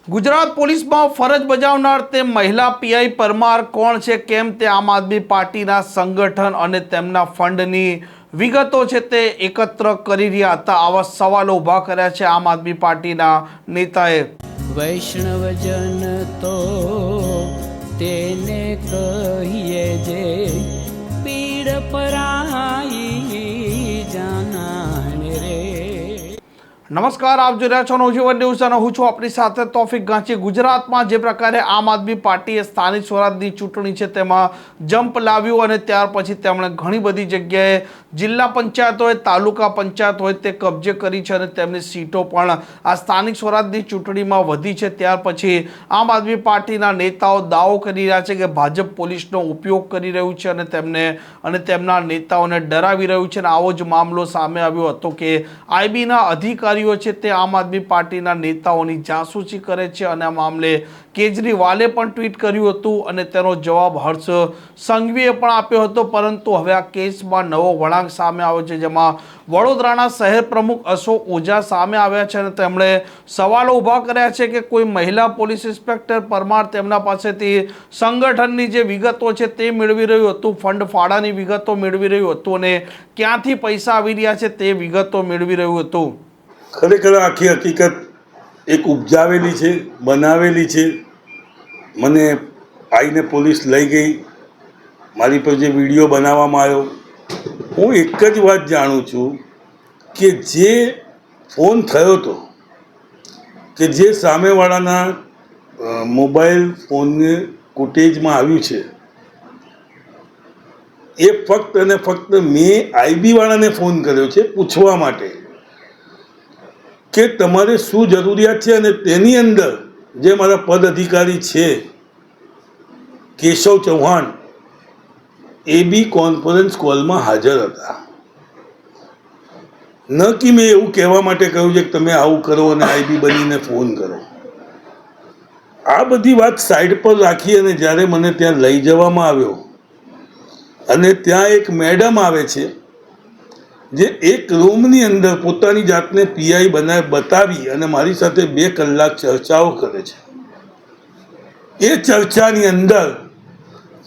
ગુજરાત પોલીસમાં ફરજ બજાવનાર તે મહિલા પીઆઈ પરમાર કોણ છે, કેમ તે આમ આદમી પાર્ટીના સંગઠન અને તેમના ફંડની વિગતો છે તે એકત્ર કરી રહ્યા હતા। આવા સવાલો ઊભા કર્યા છે આમ આદમી પાર્ટીના નેતાએ। વૈષ્ણવજન તો તેને કહીએ જે પીડ પરાઈ જાનાને રે। નમસ્કાર, આપ જોઈ રહ્યા છો નવજીવન ન્યૂઝ અને હું છું આપણી સાથે તોફિક ગાંચી। ગુજરાતમાં જે પ્રકારે આમ આદમી પાર્ટીએ સ્થાનિક સ્વરાજની ચૂંટણી છે તેમાં જંપ લાવ્યું અને ત્યાર પછી તેમણે ઘણી બધી જગ્યાએ જિલ્લા પંચાયત હોય, તાલુકા પંચાયત હોય તે કબજે કરી છે અને તેમની સીટો પણ આ સ્થાનિક સ્વરાજની ચૂંટણીમાં વધી છે। ત્યાર પછી આમ આદમી પાર્ટીના નેતાઓ દાવો કરી રહ્યા છે કે ભાજપ પોલીસનો ઉપયોગ કરી રહ્યું છે અને તેમના નેતાઓને ડરાવી રહ્યું છે। અને આવો જ મામલો સામે આવ્યો હતો કે આઈબીના અધિકારીઓ છે તે આમ આદમી પાર્ટીના નેતાઓની જાસૂસી કરે છે અને આ મામલે કેજરીવાલે પણ ટ્વીટ કર્યું હતું અને તેનો જવાબ હર્ષ સંઘવીએ પણ આપ્યો હતો। પરંતુ હવે આ કેસમાં નવો વળાંક સામે આવ્યો છે, જેમાં વડોદરાના શહેર પ્રમુખ અશોક ઓઝા સામે આવ્યા છે અને તેમણે સવાલો ઊભા કર્યા છે કે કોઈ મહિલા પોલીસ ઇન્સ્પેક્ટર પરમાર તેમના પાસેથી સંગઠનની જે વિગતો છે તે મેળવી રહ્યું હતું, ફંડ ફાળાની વિગતો મેળવી રહ્યું હતું અને ક્યાંથી પૈસા આવી રહ્યા છે તે વિગતો મેળવી રહ્યું હતું। ખરેખર આખી હકીકત એક ઉપજાવેલી છે, બનાવેલી છે। મને આવીને પોલીસ લઈ ગઈ, મારી પર જે વિડીયો બનાવવામાં આવ્યો, હું એક જ વાત જાણું છું કે જે ફોન થયો હતો, કે જે સામેવાળાના મોબાઈલ ફોનને ફૂટેજમાં આવ્યું છે, એ ફક્ત અને ફક્ત મેં આઈબીવાળાને ફોન કર્યો છે પૂછવા માટે કે તમારે શું જરૂરિયાત છે। અને તેની અંદર જે મારા પદ અધિકારી છે કેશવ ચૌહાણ, એ બી કોન્ફરન્સ કોલમાં હાજર હતા। ન કે મેં એવું કહેવા માટે કહ્યું છે કે તમે આવું કરો અને આઈબી બનીને ફોન કરો। આ બધી વાત સાઈડ પર રાખી અને જ્યારે મને ત્યાં લઈ જવામાં આવ્યો અને ત્યાં એક મેડમ આવે છે જે એક રૂમની અંદર પોતાની જાતને પીઆઈ બતાવી અને મારી સાથે 2 કલાક ચર્ચાઓ કરે છે। એ ચર્ચાની અંદર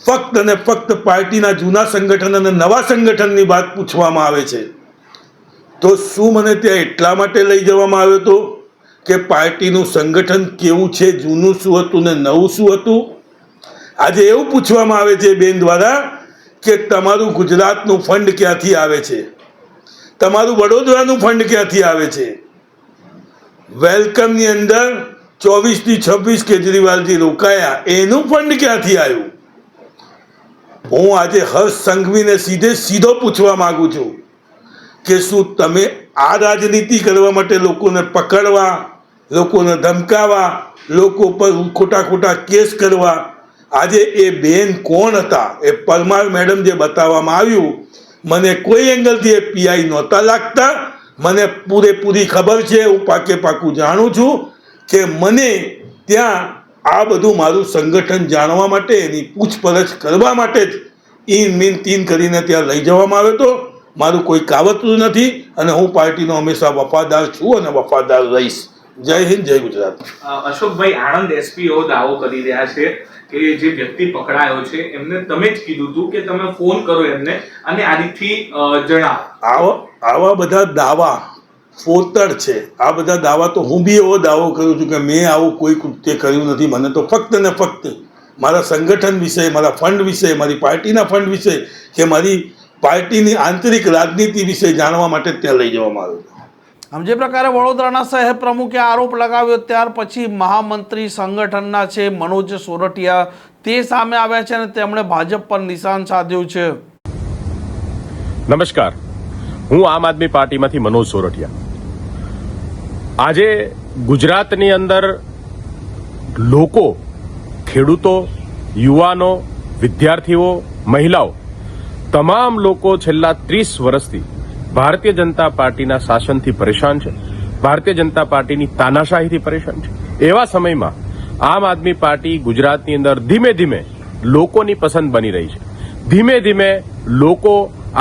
ફક્ત અને ફક્ત પાર્ટીના જૂના સંગઠન અને નવા સંગઠનની વાત પૂછવામાં આવે છે। તો શું મને ત્યાં એટલા માટે લઈ જવામાં આવ્યો હતો કે પાર્ટીનું સંગઠન કેવું છે, જૂનું શું હતું ને નવું શું હતું? આજે એવું પૂછવામાં આવે છે બેન દ્વારા કે તમારું ગુજરાતનું ફંડ ક્યાંથી આવે છે, તમારું વડોદરાનું ફંડ ક્યાંથી આવે છે? વેલકમની અંદર 24 થી 26 કેજરીવાલજી રોકાયા, એનું ફંડ ક્યાંથી આવ્યું? હું આજે હર્ષ સંઘવીને સીધો પૂછવા માંગુ છું કે શું તમે આ રાજનીતિ કરવા માટે લોકોને પકડવા, લોકોને ધમકાવવા, લોકો પર ખોટા કેસ કરવા? આજે એ બેન કોણ હતા? એ પરમાર મેડમ જે બતાવવામાં આવ્યું, મને કોઈ એંગલથી એ પીઆઈ નહોતા લાગતા। મને પૂરેપૂરી ખબર છે, હું પાકું જાણું છું કે મને ત્યાં આ બધું મારું સંગઠન જાણવા માટે, એની પૂછપરછ કરવા માટે જ ઈન મીન તીન કરીને ત્યાં લઈ જવામાં આવ્યો હતો। મારું કોઈ કાવતરું નથી અને હું પાર્ટીનો હંમેશા વફાદાર છું અને વફાદાર રહીશ। જય હિન્દ, જય ગુજરાત। અશોકભાઈ, આણંદ એસપીઓ દાવો કરી રહ્યા છે કે જે વ્યક્તિ પકડાયો છે એમને તમે જ કીધું હતું કે તમે ફોન કરો એમને અને આ રીતથી જણાવો। આવા બધા દાવા ફોતર છે। આ બધા દાવા તો હું બી એવો દાવો કરું છું કે મેં આવું કોઈ કૃત્ય કર્યું નથી। મને તો ફક્ત ને ફક્ત મારા સંગઠન વિશે, મારા ફંડ વિશે, મારી પાર્ટીના ફંડ વિશે કે મારી પાર્ટીની આંતરિક રાજનીતિ વિશે જાણવા માટે ત્યાં લઈ જવામાં આવ્યો હતો। આમ જે પ્રકારે વડોદરાના શહેર પ્રમુખે આરોપ લગાવ્યો, ત્યાર પછી મહામંત્રી સંગઠનના છે મનોજ સોરઠિયા તે સામે આવ્યા છે અને તેમણે ભાજપ પર નિશાન સાધ્યું છે। નમસ્કાર, હું આમ આદમી પાર્ટીમાંથી મનોજ સોરઠિયા। આજે ગુજરાતની અંદર લોકો, ખેડૂતો, યુવાનો, વિદ્યાર્થીઓ, મહિલાઓ, તમામ લોકો છેલ્લા 30 વર્ષથી ભારતીય જનતા પાર્ટીના શાસનથી પરેશાન છે, ભારતીય જનતા પાર્ટીની તાનાશાહીથી પરેશાન છે। એવા સમયમાં આમ આદમી પાર્ટી ગુજરાતની અંદર ધીમે ધીમે લોકોની પસંદ બની રહી છે। ધીમે ધીમે લોકો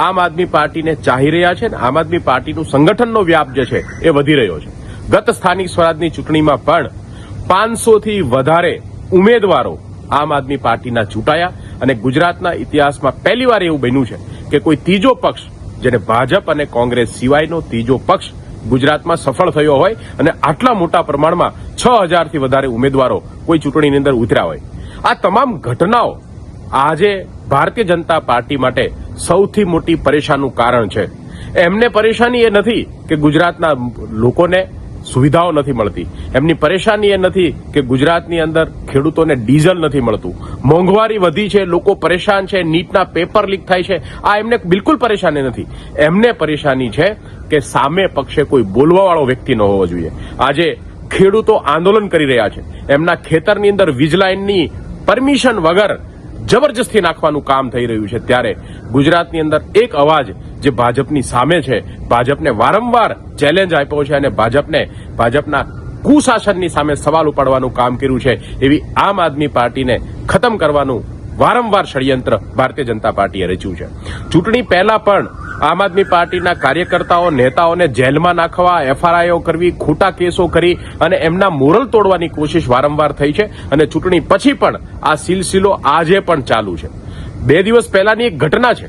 આમ આદમી પાર્ટીને ચાહી રહ્યા છે અને આમ આદમી પાર્ટીનું સંગઠનનો વ્યાપ જે છે એ વધી રહ્યો છે। ગત સ્થાનિક સ્વરાજની ચૂંટણીમાં પણ 500થી વધારે ઉમેદવારો આમ આદમી પાર્ટીના ચૂંટાયા અને ગુજરાતના ઇતિહાસમાં પહેલીવાર એવું બન્યું છે કે કોઈ ત્રીજો પક્ષ, જેને ભાજપ અને કોંગ્રેસ સિવાયનો ત્રીજો પક્ષ ગુજરાતમાં સફળ થયો હોય અને આટલા મોટા પ્રમાણમાં 6000થી વધારે ઉમેદવારો કોઈ ચૂંટણીની અંદર ઉતર્યા હોય. આ તમામ ઘટનાઓ આજે ભારતીય જનતા પાર્ટી માટે સૌથી મોટી પરેશાનનું કારણ છે. એમને પરેશાની એ નથી કે ગુજરાતના લોકોને સુવિધાઓ નથી મળતી, એમની પરેશાની એ નથી કે ગુજરાતની અંદર ખેડૂતોને ડીઝલ નથી મળતું, મોંઘવારી વધી છે, લોકો પરેશાન છે, નીટના પેપર લીક થાય છે. આ એમને બિલકુલ પરેશાની નથી. એમને પરેશાની છે કે સામે પક્ષે કોઈ બોલવાવાળો વ્યક્તિ ન હોવો જોઈએ. આજે ખેડૂતો આંદોલન કરી રહ્યા છે, એમના ખેતરની અંદર વીજ લાઇનની પરમિશન વગર જબરજસ્તી નાખવાનું કામ થઈ રહ્યું છે. ત્યારે ગુજરાતની અંદર એક અવાજ જે ભાજપની સામે છે, ભાજપને વારંવાર ચેલેન્જ આપ્યો છે અને ભાજપના કુશાસનની સામે સવાલ ઉપાડવાનું કામ કર્યું છે, એવી આમ આદમી પાર્ટીને ખતમ કરવાનું વારંવાર ષડયંત્ર ભારતીય જનતા પાર્ટીએ રચ્યું છે. ચૂંટણી પહેલા પણ આમ આદમી પાર્ટીના કાર્યકર્તાઓ, નેતાઓને જેલમાં નાખવા, એફઆરઆઈઓ કરવી, ખોટા કેસો કરી અને એમના મોરલ તોડવાની કોશિશ વારંવાર થઈ છે અને ચૂંટણી પછી પણ આ સિલસિલો આજે પણ ચાલુ છે. 2 દિવસ પહેલાની એક ઘટના છે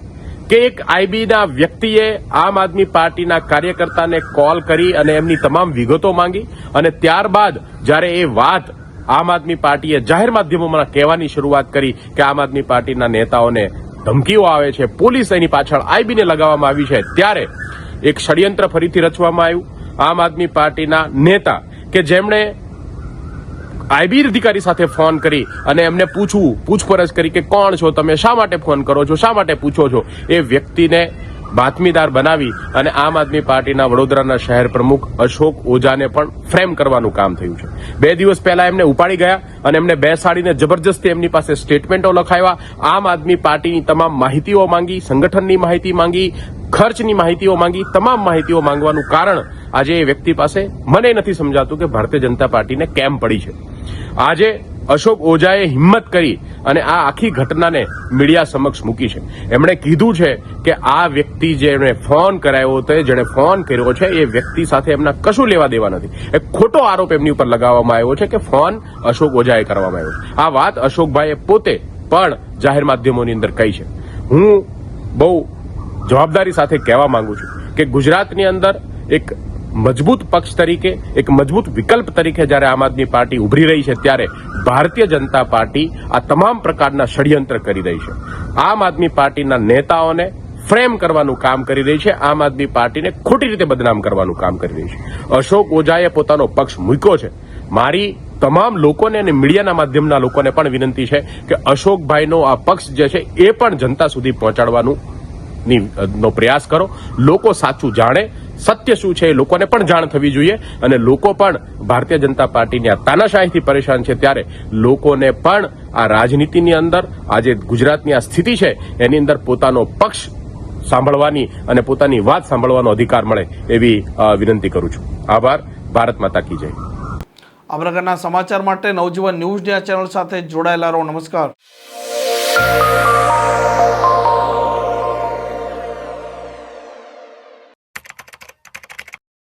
કે એક આઈબીના વ્યક્તિએ આમ આદમી પાર્ટીના કાર્યકર્તાને કોલ કરી અને એમની તમામ વિગતો માંગી અને ત્યારબાદ જ્યારે એ વાત આમ આદમી પાર્ટીએ જાહેર માધ્યમોમાં કહેવાની શરૂઆત કરી કે આમ આદમી પાર્ટીના નેતાઓને ધમકીઓ આવે છે, પોલીસ એની પાછળ આઈબીને લગાવવામાં આવી છે, ત્યારે એક ષડયંત્ર ફરીથી રચવામાં આવ્યું. આમ આદમી પાર્ટીના નેતા કે જેમણે આઈબી અધિકારી સાથે ફોન કરી અને એમને પૂછપરછ કરી કે કોણ છો તમે, શા માટે ફોન કરો છો, શા માટે પૂછો છો, એ વ્યક્તિને બાતમીદાર બનાવી અને આમ આદમી પાર્ટીના વડોદરાના શહેર પ્રમુખ અશોક ઓઝાને પણ ફ્રેમ કરવાનું કામ થયું છે. 2 દિવસ પહેલા એમને ઉપાડી ગયા અને એમને બેસાડીને જબરજસ્તી એમની પાસે સ્ટેટમેન્ટો લખાવ્યા, આમ આદમી પાર્ટીની તમામ માહિતીઓ માંગી, સંગઠનની માહિતી માંગી, ખર્ચની માહિતીઓ માંગી. તમામ માહિતીઓ માંગવાનું કારણ આજે એ વ્યક્તિ પાસે મને નથી સમજાતું કે ભારતીય જનતા પાર્ટીને કેમ પડી છે. આજે અશોક ઓઝાએ હિંમત કરી અને આ આખી ઘટનાને મીડિયા સમક્ષ મૂકી છે. એમણે કીધું છે કે આ વ્યક્તિ જેને ફોન કરાયો હતો, જેને ફોન કર્યો છે, એ વ્યક્તિ સાથે એમના કશું લેવા દેવા નથી. એક ખોટો આરોપ એમની ઉપર લગાવવામાં આવ્યો છે કે ફોન અશોક ઓઝાએ કરવામાં આવ્યો છે. આ વાત અશોકભાઈએ પોતે પણ જાહેર માધ્યમોની અંદર કહી છે. હું બહુ જવાબદારી સાથે કહેવા માંગુ છું કે ગુજરાતની અંદર એક મજબૂત પક્ષ તરીકે, એક મજબૂત વિકલ્પ તરીકે જ્યારે આમ આદમી પાર્ટી ઉભરી રહી છે, ત્યારે ભારતીય જનતા પાર્ટી આ તમામ પ્રકારના ષડયંત્ર કરી રહી છે. આમ આદમી પાર્ટીના નેતાઓને ફ્રેમ કરવાનું કામ કરી રહી છે, આમ આદમી પાર્ટીને ખોટી રીતે બદનામ કરવાનું કામ કરી રહી છે. અશોક ઓઝાએ પોતાનો પક્ષ મૂક્યો છે. મારી તમામ લોકોને અને મીડિયાના માધ્યમના લોકોને પણ વિનંતી છે કે અશોકભાઈનો આ પક્ષ જે છે એ પણ જનતા સુધી પહોંચાડવાનો પ્રયાસ કરો. લોકો સાચું જાણે, સત્ય શું છે એ લોકોને પણ જાણ થવી જોઈએ અને લોકો પણ ભારતીય જનતા પાર્ટીની આ તાનાશાહીથી પરેશાન છે, ત્યારે લોકોને પણ આ રાજનીતિની અંદર આજે ગુજરાતની આ સ્થિતિ છે એની અંદર પોતાનો પક્ષ સાંભળવાની અને પોતાની વાત સાંભળવાનો અધિકાર મળે એવી વિનંતી કરું છું. આભાર. ભારત માતા કી જય. આ પ્રકારના સમાચાર માટે નવજીવન ન્યૂઝ ચેનલ સાથે જોડાયેલા રહો. નમસ્કાર.